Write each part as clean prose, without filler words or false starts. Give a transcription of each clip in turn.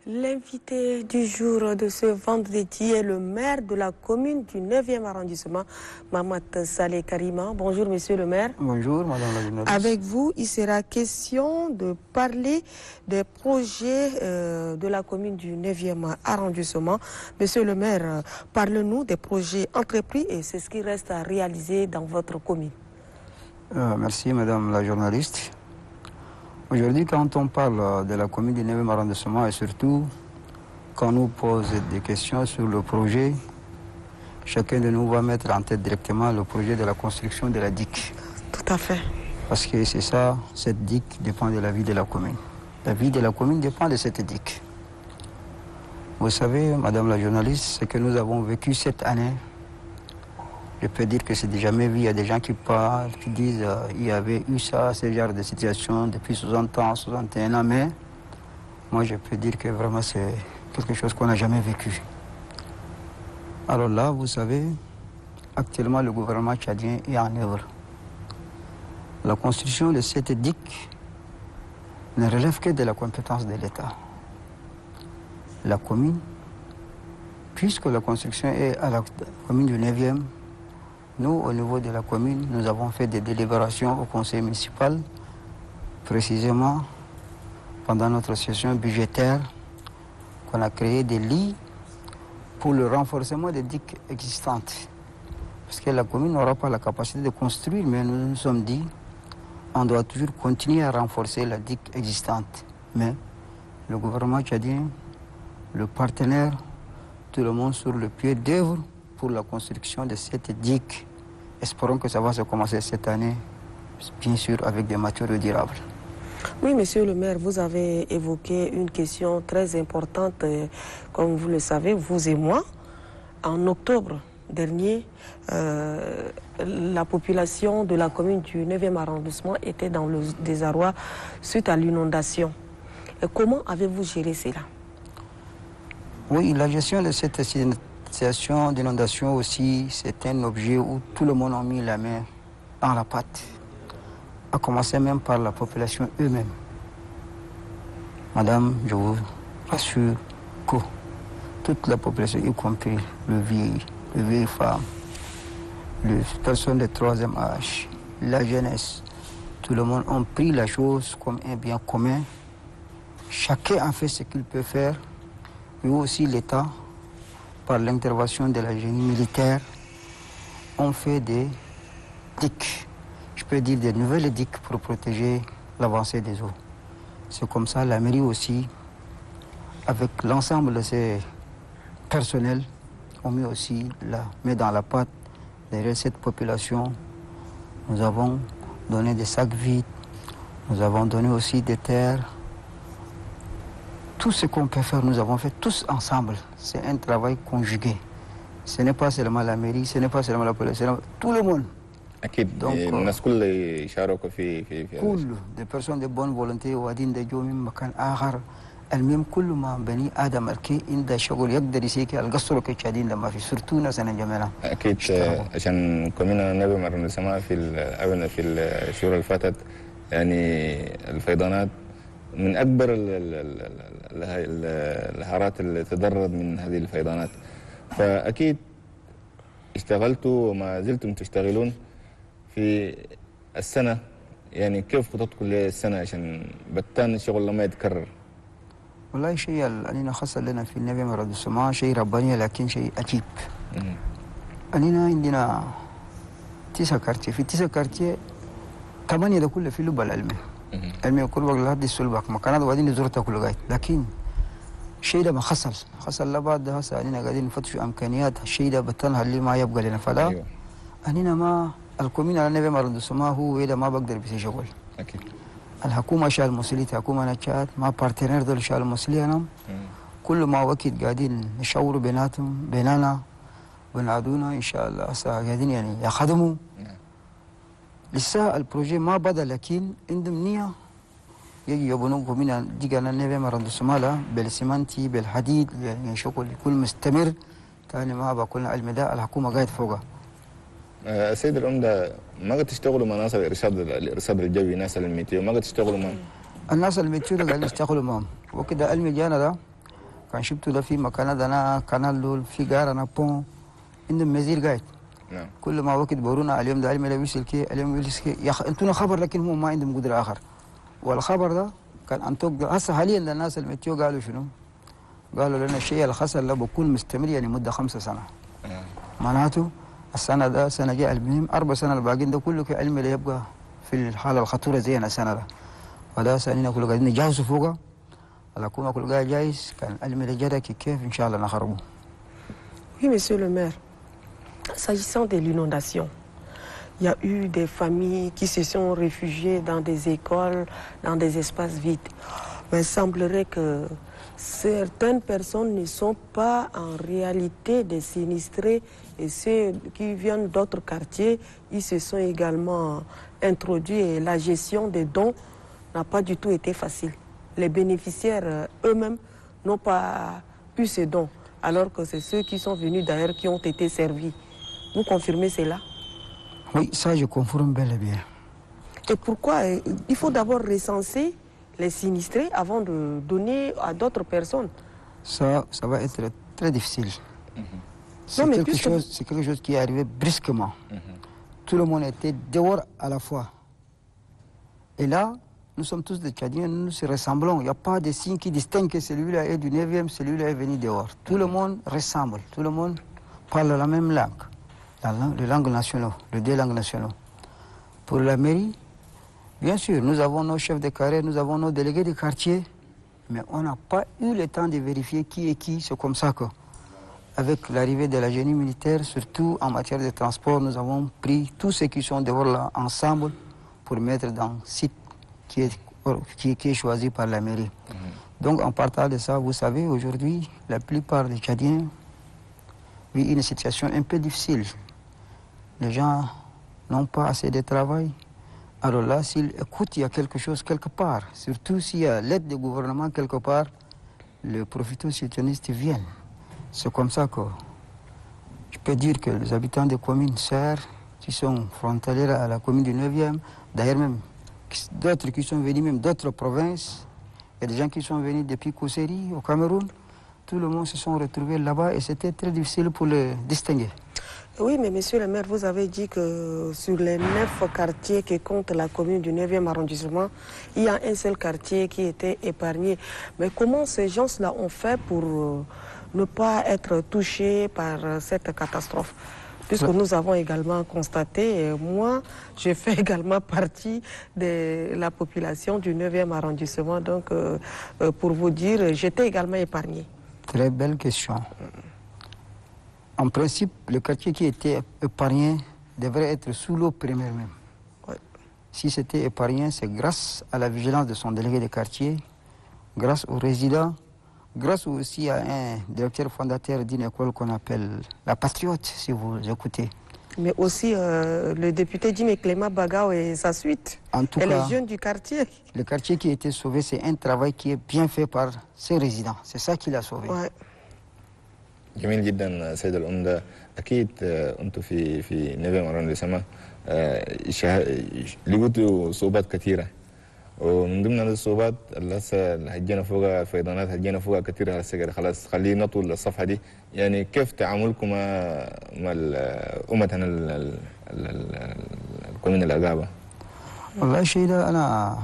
L'invité du jour de ce vendredi est le maire de la commune du 9e arrondissement, Mamad Saleh Karima. Bonjour monsieur le maire. Bonjour madame la journaliste. Avec vous, il sera question de parler des projets de la commune du 9e arrondissement. Monsieur le maire, parlez-nous des projets entrepris et c'est ce qui reste à réaliser dans votre commune. Merci madame la journaliste. Aujourd'hui, quand on parle de la commune du 9e arrondissement et surtout quand on nous pose des questions sur le projet, chacun de nous va mettre en tête directement le projet de la construction de la digue. Tout à fait. Parce que c'est ça, cette digue dépend de la vie de la commune. La vie de la commune dépend de cette digue. Vous savez, madame la journaliste, ce que nous avons vécu cette année, je peux dire que c'est déjà jamais vu. Il y a des gens qui parlent, qui disent qu'il y avait eu ça, ce genre de situation depuis 60 ans, 61 ans, mais moi je peux dire que vraiment c'est quelque chose qu'on n'a jamais vécu. Alors là, vous savez, actuellement le gouvernement tchadien est en œuvre. La construction de cette digue ne relève que de la compétence de l'État. La commune, puisque la construction est à la commune du 9e, nous, au niveau de la commune, nous avons fait des délibérations au conseil municipal, précisément pendant notre session budgétaire, qu'on a créé des lits pour le renforcement des digues existantes. Parce que la commune n'aura pas la capacité de construire, mais nous nous sommes dit, on doit toujours continuer à renforcer la digue existante. Mais le gouvernement tchadien, le partenaire, tout le monde sur le pied d'œuvre pour la construction de cette digue. Espérons que ça va se commencer cette année, bien sûr avec des matériaux durables. Oui, monsieur le maire, vous avez évoqué une question très importante, comme vous le savez, vous et moi. En octobre dernier, la population de la commune du 9e arrondissement était dans le désarroi suite à l'inondation. Comment avez-vous géré cela? Oui, la gestion de cette situation d'inondation aussi, c'est un objet où tout le monde a mis la main dans la pâte, à commencer même par la population eux-mêmes. Madame, je vous rassure que toute la population, y compris les vieilles femmes, les personnes de 3e âge, la jeunesse, tout le monde a pris la chose comme un bien commun. Chacun a fait ce qu'il peut faire, et aussi l'État, par l'intervention de la génie militaire, on fait des digues. Je peux dire des nouvelles digues pour protéger l'avancée des eaux. C'est comme ça, la mairie aussi, avec l'ensemble de ses personnels, ont mis aussi la main dans la pâte derrière cette population. Nous avons donné des sacs vides, nous avons donné aussi des terres. Tout ce qu'on peut faire, nous avons fait tous ensemble. C'est un travail conjugué. Ce n'est pas seulement la mairie, ce n'est pas seulement la police, c'est tout le monde. Donc, des personnes de bonne volonté, وادين ده جو من مكان آخر المهم كل ما بني آدم الكي عنده شغل يقدر يسيكي القصر كتشادين ده ما في سرتونا سنة جميلة. أكيد عشان كمينا نبي مرة نسمع في الشهور اللي فاتت يعني الفيضانات من أكبر الهارات اللي تضرر من هذه الفيضانات. فأكيد اشتغلتوا وما زلتم تشتغلون في السنة، يعني كيف خططكم للسنة عشان بتان الشغل لما يتكرر؟ والله شيء أننا خاصة لنا في النبي مرض السماء شيء رباني لكن شيء عجيب. أننا عندنا 9 كارتيه، في 9 كارتيه 8 ده كله في لب العلمي. علمي كل وقت لحد السلبك مكانات وبعدين زرتها كل غاية، لكن الشيء ده ما حصل لبعد ده هسه أننا قاعدين نفتش إمكانيات الشيء ده بتنها اللي ما يبقى لنا فلا أيوة. أننا ما الكومين على النبي مرض السماء هو إذا ما بقدر بس شغل. أكيد. الحكومة شال مسؤولية الحكومة أنا شاد ما بارتنير دول شال مسؤولية أنا كل ما وقت قاعدين نشاوروا بيننا بنعدونا إن شاء الله هسه قاعدين يعني يخدموا. لسه البروجي ما بدأ لكن عندهم نية يجي يبنوا كومين ديجانا النبي مرض السماء بالسمنتي بالحديد يعني شغل يكون مستمر تاني ما بقولنا علم ده الحكومة قاعد فوقها. السيد العمدة ما قد تشتغلوا مناصب الإرصاد الجوي ناس الميتيو ما قد تشتغلوا معهم؟ الناس الميتيو ده قاعدين يشتغلوا معهم وكده علم جانا ده كان شفته ده في مكان ده انا كانال دول في جار انا بون عندهم مزير قاعد. نعم. كل ما وقت بورونا اليوم ده اليوم يلبس الكي اليوم يلبس كي يا اخي انتوا خبر لكن هم ما عندهم قدره اخر. والخبر ده كان انتوك هسه حاليا الناس المتيو قالوا شنو؟ قالوا لنا الشيء الخسر ده بكون مستمر يعني مده 5 سنة. معناته السنه ده سنه جاء المهم 4 سنة الباقيين ده كله كعلم اللي يبقى في الحاله الخطوره زي السنه ده. وده سنين كله قاعدين نجاوزوا فوقها. الحكومه كله قاعد جايز كان علم اللي جدا كيف ان شاء الله نخرجوا. Oui, monsieur le maire. S'agissant de l'inondation, il y a eu des familles qui se sont réfugiées dans des écoles, dans des espaces vides. Mais il semblerait que certaines personnes ne sont pas en réalité des sinistrés et ceux qui viennent d'autres quartiers, ils se sont également introduits et la gestion des dons n'a pas du tout été facile. Les bénéficiaires eux-mêmes n'ont pas eu ces dons, alors que c'est ceux qui sont venus d'ailleurs qui ont été servis. Vous confirmez cela? Oui, ça je confirme bel et bien. Et pourquoi? Il faut d'abord recenser les sinistrés avant de donner à d'autres personnes. Ça va être très difficile. C'est quelque chose qui est arrivé brusquement. Tout le monde était dehors à la fois. Et là, nous sommes tous des Tchadiens, nous nous ressemblons. Il n'y a pas de signe qui distingue que celui-là est du 9e, celui-là est venu dehors. Tout le monde ressemble, tout le monde parle la même langue. Les langues nationales, les 2 langues nationales. Pour la mairie, bien sûr, nous avons nos chefs de carré, nous avons nos délégués de quartier, mais on n'a pas eu le temps de vérifier qui est qui. C'est comme ça que, avec l'arrivée de la génie militaire, surtout en matière de transport, nous avons pris tous ceux qui sont dehors là ensemble pour mettre dans le site qui est choisi par la mairie. Donc en partant de ça, vous savez, aujourd'hui, la plupart des Tchadiens vivent une situation un peu difficile. Les gens n'ont pas assez de travail. Alors là, s'ils écoutent, il y a quelque chose quelque part. Surtout s'il y a l'aide du gouvernement quelque part, les profiteurs situationnistes viennent. C'est comme ça que je peux dire que les habitants des communes sœurs, qui sont frontalières à la commune du 9e, d'ailleurs même d'autres qui sont venus même d'autres provinces, il y a des gens qui sont venus depuis Kousseri au Cameroun, tout le monde se sont retrouvés là-bas et c'était très difficile pour les distinguer. Oui, mais monsieur le maire, vous avez dit que sur les 9 quartiers que compte la commune du 9e arrondissement, il y a un seul quartier qui était épargné. Mais comment ces gens-là ont fait pour ne pas être touchés par cette catastrophe? Puisque nous avons également constaté, et moi, je fais également partie de la population du 9e arrondissement. Donc, pour vous dire, j'étais également épargné. Très belle question. En principe, le quartier qui était épargné devrait être sous l'eau première même. Ouais. Si c'était épargné, c'est grâce à la vigilance de son délégué de quartier, grâce aux résidents, grâce aussi à un directeur fondateur d'une école qu'on appelle la Patriote, si vous écoutez. Mais aussi le député Jimmy Clément Bagao et sa suite, en tout et cas, les jeunes du quartier. Le quartier qui a été sauvé, c'est un travail qui est bien fait par ses résidents. C'est ça qui l'a sauvé. Ouais. جميل جدا سيد الأمدة. أكيد أنتم في نيفيم أرانديسما لقيتوا صعوبات كثيرة، ومن ضمن هذه الصعوبات اللي هسه هجينا فوقها الفيضانات هجينا فوقها كثيرة هسه خلاص خلينا نطول الصفحة دي. يعني كيف تعاملكم مع أمتنا الكومين الأقابة؟ والله الشيء ده أنا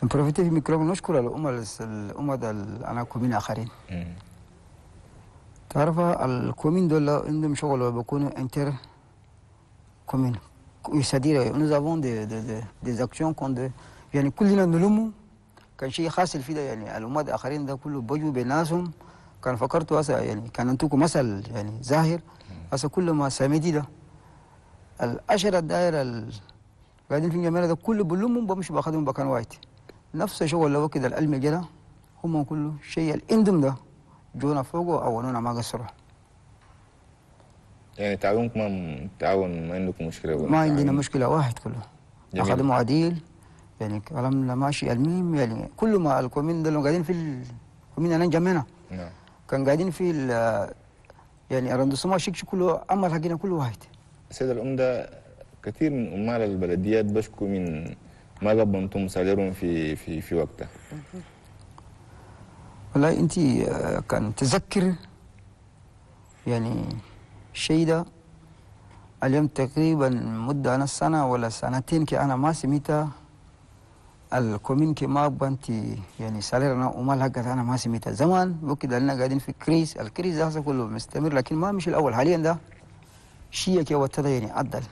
بروفيتي في ميكروفون نشكر الأمة أنا كومين آخرين. تعرف الكومين دول عندهم شغل بيكونوا انتر كومين. C'est-à-dire nous avons des actions يعني كلنا نلموا. كان شيء حاصل في ده يعني الأمة الآخرين ده كله بيجوا بناسهم. كان فكرتوا هسه يعني كان انتوكم مثل يعني ظاهر هسه كل ما سامدي ده الأشهر الدائرة قاعدين في جميلة ده كله بلمهم بمشي باخذهم مكان واحد. نفس شغل لو كده العلم جدا هم كله شيء الإندم ده جونا فوقه أولونا ما قصروا. يعني تعاونكم تعاون ما عندكم مشكلة؟ ما عندنا مشكلة واحد كله. أخذوا عديل يعني كلامنا ماشي. المهم يعني كل ما الكومين ده قاعدين في الكومين أنا جمعنا. نعم. كان قاعدين في يعني أرندسوما شيك كله أمر حقنا كل واحد. سيد الأمدة كثير من عمال البلديات بشكوا من ما قبلتم سالرهم في وقتها. والله أنت كان تذكر يعني الشيء ده اليوم تقريبا مدة أنا سنة ولا سنتين كي أنا ما سميتها الكومين كي ما بنتي يعني سالرنا وما حقت أنا ما سميتها زمان وكده لنا قاعدين في كريس الكريس ده هسه كله مستمر لكن ما مش الأول حاليا ده شيء كي وتدا يعني عدل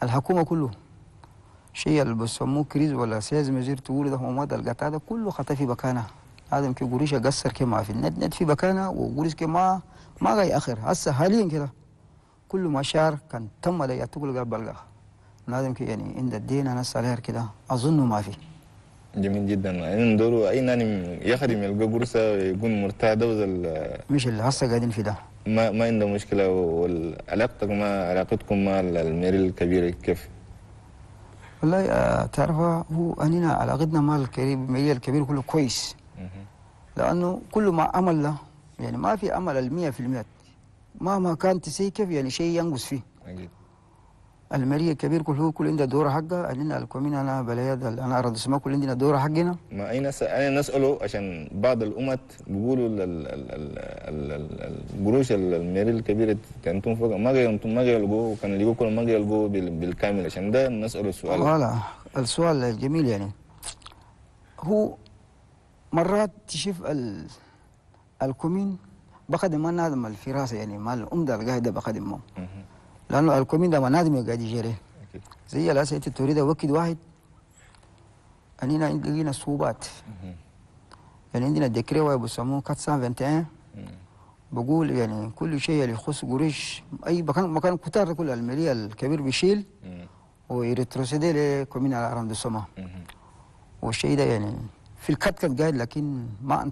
الحكومة كله شيء اللي بسموه كريس ولا سياز مزير تقول ده هو مدى القطع ده كله خطا في بكانه هذا كي قريش قصر كي ما في النت في بكانه وقريش كي ما جاي آخر هسه حاليا كده كل ما شعر كان تم ده يتقول قال بلغ لازم كي يعني عند الدين أنا سالير كده أظن ما في جميل جدا. يعني ندوروا أي ناني يخدم يلقى قرصة يكون مرتاح ده مش اللي هسه قاعدين في ده ما عنده مشكلة. وعلاقتك علاقتكم مع الميري الكبيرة كيف؟ والله تعرف هو أننا علاقتنا مع الميري الكبير كله كويس لأنه كل ما عمل له يعني ما في عمل 100% مهما كان تسي كيف يعني شيء ينقص فيه. أكيد. الميري الكبير كل عنده دور حقه أننا الكومين أنا بلياد أنا أرد اسمه كل عندنا دور حقنا. ما أي ناس أنا نسأله عشان بعض الأمت بيقولوا القروش الميري الكبيرة كانتم فوق ما يلقوه كان يلقوه كل ما يلقوه بالكامل عشان ده نسأله السؤال. والله السؤال الجميل يعني هو مرات تشوف الكومين بخدم ما نادم الفراسة يعني ما الأمدة القاعدة بخدمهم لأنه الكومين ده ما نادم قاعد يجري زي الأسئلة تريد وكد واحد أننا عندنا صعوبات يعني عندنا ديكري بيسموه 421 بقول يعني كل شيء اللي يخص قريش أي مكان كتار كل المالية الكبير بيشيل ويرتروسيدي لكومين على أرام دسوما والشيء ده يعني في الكتكت قاعد لكن ما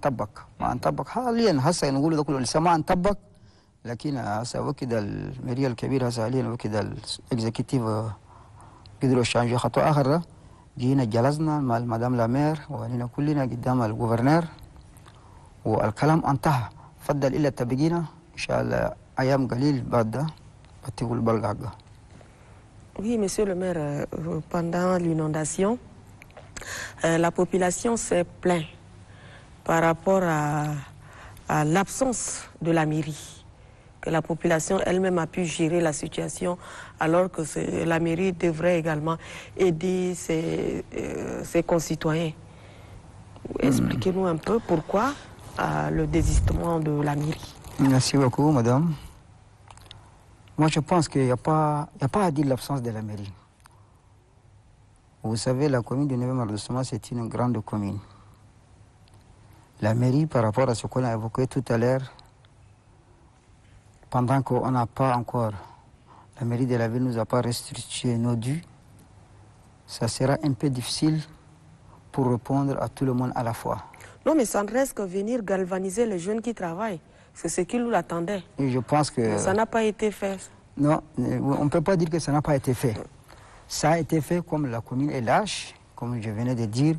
انطبق حاليا هسه نقول ده كله لسه ما انطبق لكن هسه وكده الميريا الكبير هسه حاليا وكده الاكزيكتيف قدروا يشانجوا خطوه اخر جينا جلسنا مع المدام لامير وهنا كلنا قدام الجوفرنور والكلام انتهى فضل الا تبقينا ان شاء الله ايام قليل بعد ده بتقول بلغ. Oui, monsieur le maire, pendant l'inondation, la population s'est plainte par rapport à l'absence de la mairie, que la population elle-même a pu gérer la situation alors que la mairie devrait également aider ses concitoyens. Expliquez-nous un peu pourquoi le désistement de la mairie. Merci beaucoup, madame. Moi, je pense qu'il n'y a pas à dire l'absence de la mairie. Vous savez, la commune de 9e arrondissement, c'est une grande commune. La mairie, par rapport à ce qu'on a évoqué tout à l'heure, pendant qu'on n'a pas encore, la mairie de la ville ne nous a pas restitué nos dus, ça sera un peu difficile pour répondre à tout le monde à la fois. Non, mais ça ne reste que venir galvaniser les jeunes qui travaillent. C'est ce qu'ils nous attendaient. Et je pense que... Ça n'a pas été fait. Non, on ne peut pas dire que ça n'a pas été fait. Ça a été fait comme la commune est lâche, comme je venais de dire.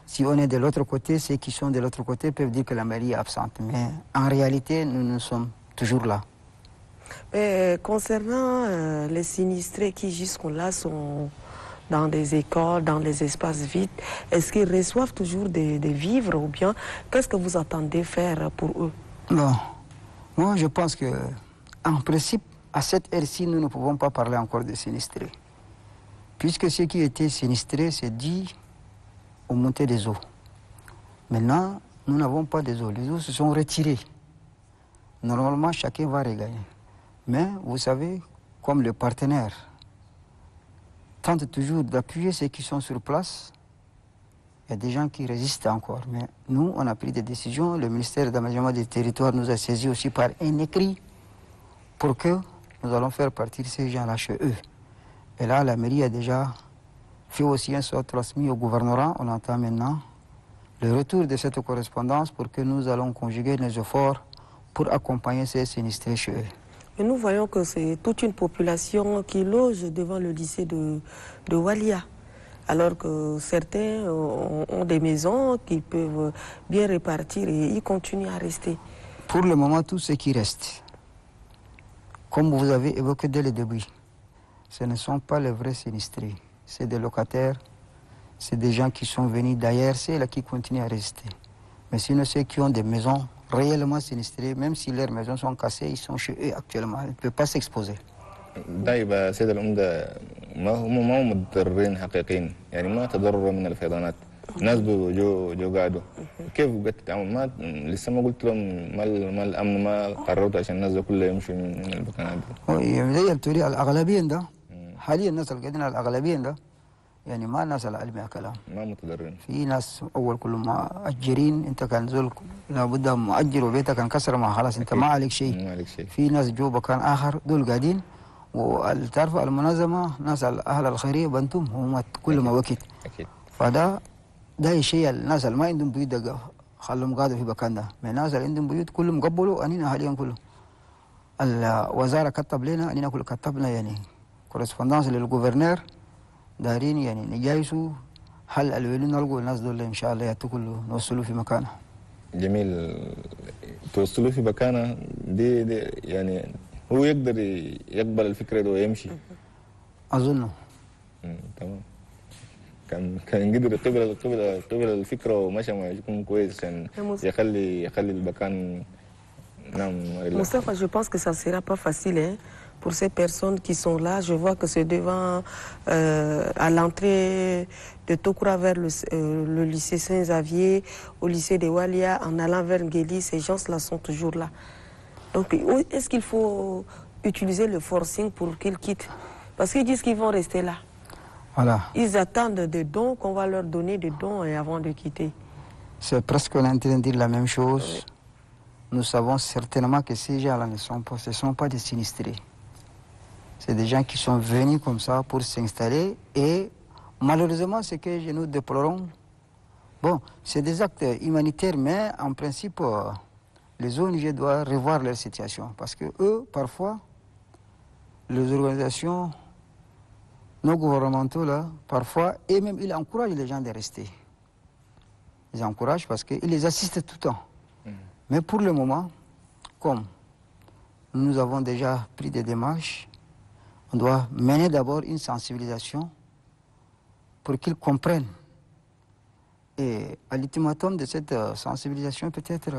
Si on est de l'autre côté, ceux qui sont de l'autre côté peuvent dire que la mairie est absente. Mais en réalité, nous sommes toujours là. Concernant les sinistrés qui jusqu'à-là sont dans des écoles, dans les espaces vides, est-ce qu'ils reçoivent toujours des vivres ou bien qu'est-ce que vous attendez faire pour eux? Non. Moi, je pense que, en principe, à cette heure-ci, nous ne pouvons pas parler encore de sinistrés. Puisque ce qui était sinistré, c'est dit aux montées des eaux. Maintenant, nous n'avons pas des eaux. Les eaux se sont retirées. Normalement, chacun va regagner. Mais, vous savez, comme le partenaire tente toujours d'appuyer ceux qui sont sur place, il y a des gens qui résistent encore. Mais nous, on a pris des décisions. Le ministère d'aménagement des territoires nous a saisis aussi par un écrit pour que nous allons faire partir ces gens-là chez eux. Et là, la mairie a déjà fait aussi un sort transmis au gouvernorat. On entend maintenant le retour de cette correspondance pour que nous allons conjuguer nos efforts pour accompagner ces sinistrés chez eux. Et nous voyons que c'est toute une population qui loge devant le lycée de Walia. Alors que certains ont des maisons qui peuvent bien répartir et ils continuent à rester. Pour le moment, tout ce qui reste, comme vous avez évoqué dès le début, ce ne sont pas les vrais sinistrés. C'est des locataires, c'est des gens qui sont venus d'ailleurs, c'est là qui continuent à rester. Mais sinon, ceux qui ont des maisons réellement sinistrées, même si leurs maisons sont cassées, ils sont chez eux actuellement. Ils ne peuvent pas s'exposer. ده يبقى سيد العمدة ما هم متضررين حقيقيين، يعني ما تضرروا من الفيضانات. الناس جو قعدوا كيف قد تتعامل؟ ما لسه ما قلت لهم ما الامن ما قررت عشان الناس كلها يمشوا من المكانات دي. زي التوري الاغلبيه ده حاليا الناس اللي قاعدين الاغلبيه ده يعني ما الناس العلمية كلام ما متضررين. في ناس اول كلهم مؤجرين، انت كان زول لابد مؤجر وبيتك انكسر ما خلاص انت ما عليك شيء. ما عليك شيء. في ناس جو مكان اخر دول قاعدين، وتعرف المنظمه ناس اهل الخيريه بنتم هم كل ما وقت. اكيد. فده شيء الناس اللي ما عندهم بيوت خلهم قاعدوا في مكان ده، من الناس اللي عندهم بيوت كلهم قبلوا اننا حاليا كله. الوزاره كتب لنا اننا كل كتبنا يعني كورسبوندانس للجوفرنور دارين يعني نجايسوا حل الويلين نلقوا الناس دول ان شاء الله ياتوا كله نوصلوا في مكانه. جميل، توصلوا في مكانه دي يعني هو يقدر يقبل الفكره دي ويمشي. اظنه. تمام. كان قدر قبل الفكره ومشى ما يكون كويس عشان يخلي المكان. نعم Moustapha, je pense que ça ne sera pas facile hein, pour ces personnes qui sont là. Je vois que c'est devant, à l'entrée de Tokura vers le lycée Saint-Xavier, au lycée de Walia, en allant vers Ngeli, ces gens-là sont toujours là. Donc, est-ce qu'il faut utiliser le forcing pour qu'ils quittent? Parce qu'ils disent qu'ils vont rester là. Voilà. Ils attendent des dons, qu'on va leur donner des dons avant de quitter. C'est presque en train de dire la même chose. Oui. Nous savons certainement que ces gens-là ne sont pas des sinistrés. C'est des gens qui sont venus comme ça pour s'installer et malheureusement, ce que nous déplorons, bon, c'est des actes humanitaires, mais en principe, les ONG doivent revoir leur situation parce que eux, parfois, les organisations non gouvernementaux, là, parfois, et même ils encouragent les gens de rester. Ils encouragent parce qu'ils les assistent tout le temps. Mais pour le moment, comme nous avons déjà pris des démarches, on doit mener d'abord une sensibilisation pour qu'ils comprennent. Et à l'ultimatum de cette sensibilisation, peut-être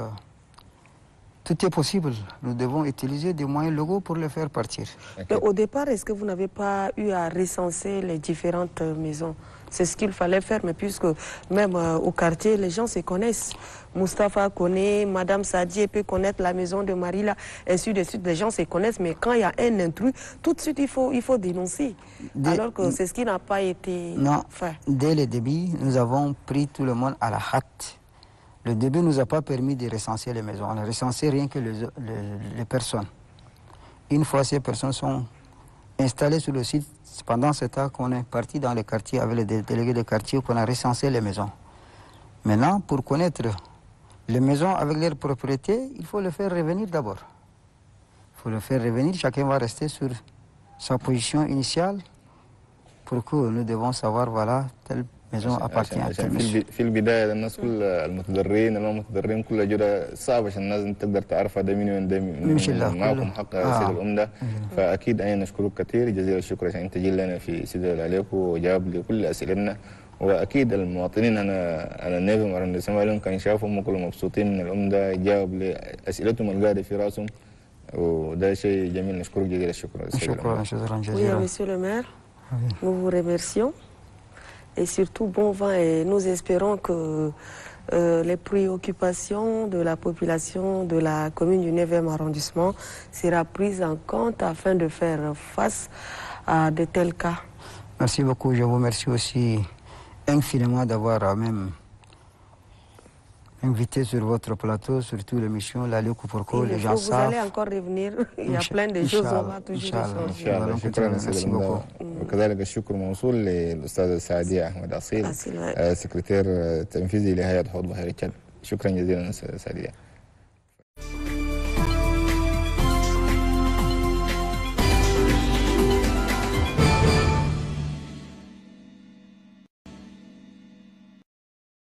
tout est possible. Nous devons utiliser des moyens légaux pour les faire partir. Mais au départ, est-ce que vous n'avez pas eu à recenser les différentes maisons? C'est ce qu'il fallait faire, mais puisque même au quartier, les gens se connaissent. Moustapha connaît, Madame Sadie peut connaître la maison de Marila, ainsi de suite. Les gens se connaissent, mais quand il y a un intrus, tout de suite, il faut dénoncer. Alors que c'est ce qui n'a pas été fait. Dès le début, nous avons pris tout le monde à la hâte. Le début ne nous a pas permis de recenser les maisons. On a recensé rien que les personnes. Une fois ces personnes sont installées sur le site, pendant ce temps qu'on est parti dans les quartiers avec les délégués de quartier, qu'on a recensé les maisons. Maintenant, pour connaître les maisons avec leurs propriétés, il faut le faire revenir d'abord. Il faut le faire revenir, chacun va rester sur sa position initiale pour que nous devons savoir, voilà, telle maison appartient à telle maison. في البدايه الناس كل المتضررين المتضررين كلها جوده صعب عشان الناس تقدر تعرفها ده مين وين ده مين. معكم حق سيد العمده. فاكيد انا نشكرك كثير جزيل الشكر عشان انت جيت لنا في سيد عليكم وجاوب لكل اسئلتنا. واكيد المواطنين انا نيفم ارندسما لهم كانوا شافوا كلهم مبسوطين من العمده، جاوب لاسئلتهم القاعده في راسهم وده شيء جميل. نشكرك جزيل الشكر. شكرا جزيلا. Oui, monsieur le maire, nous vous remercions. Et surtout, bon vent, et nous espérons que les préoccupations de la population de la commune du 9e arrondissement sera prise en compte afin de faire face à de tels cas. Merci beaucoup. Je vous remercie aussi infiniment d'avoir même invité sur votre plateau, surtout l'émission La Ligue Pourquoi les gens savent. Vous allez encore revenir, il y a plein de choses, on va toujours échanger. إن شاء الله. شكرا سيدنا. وكذلك الشكر موصول للأستاذة سعدية أحمد أصيل، سكرتير تنفيذي لهيئة حوض بحيرة تشاد. شكرا جزيلا سعدية.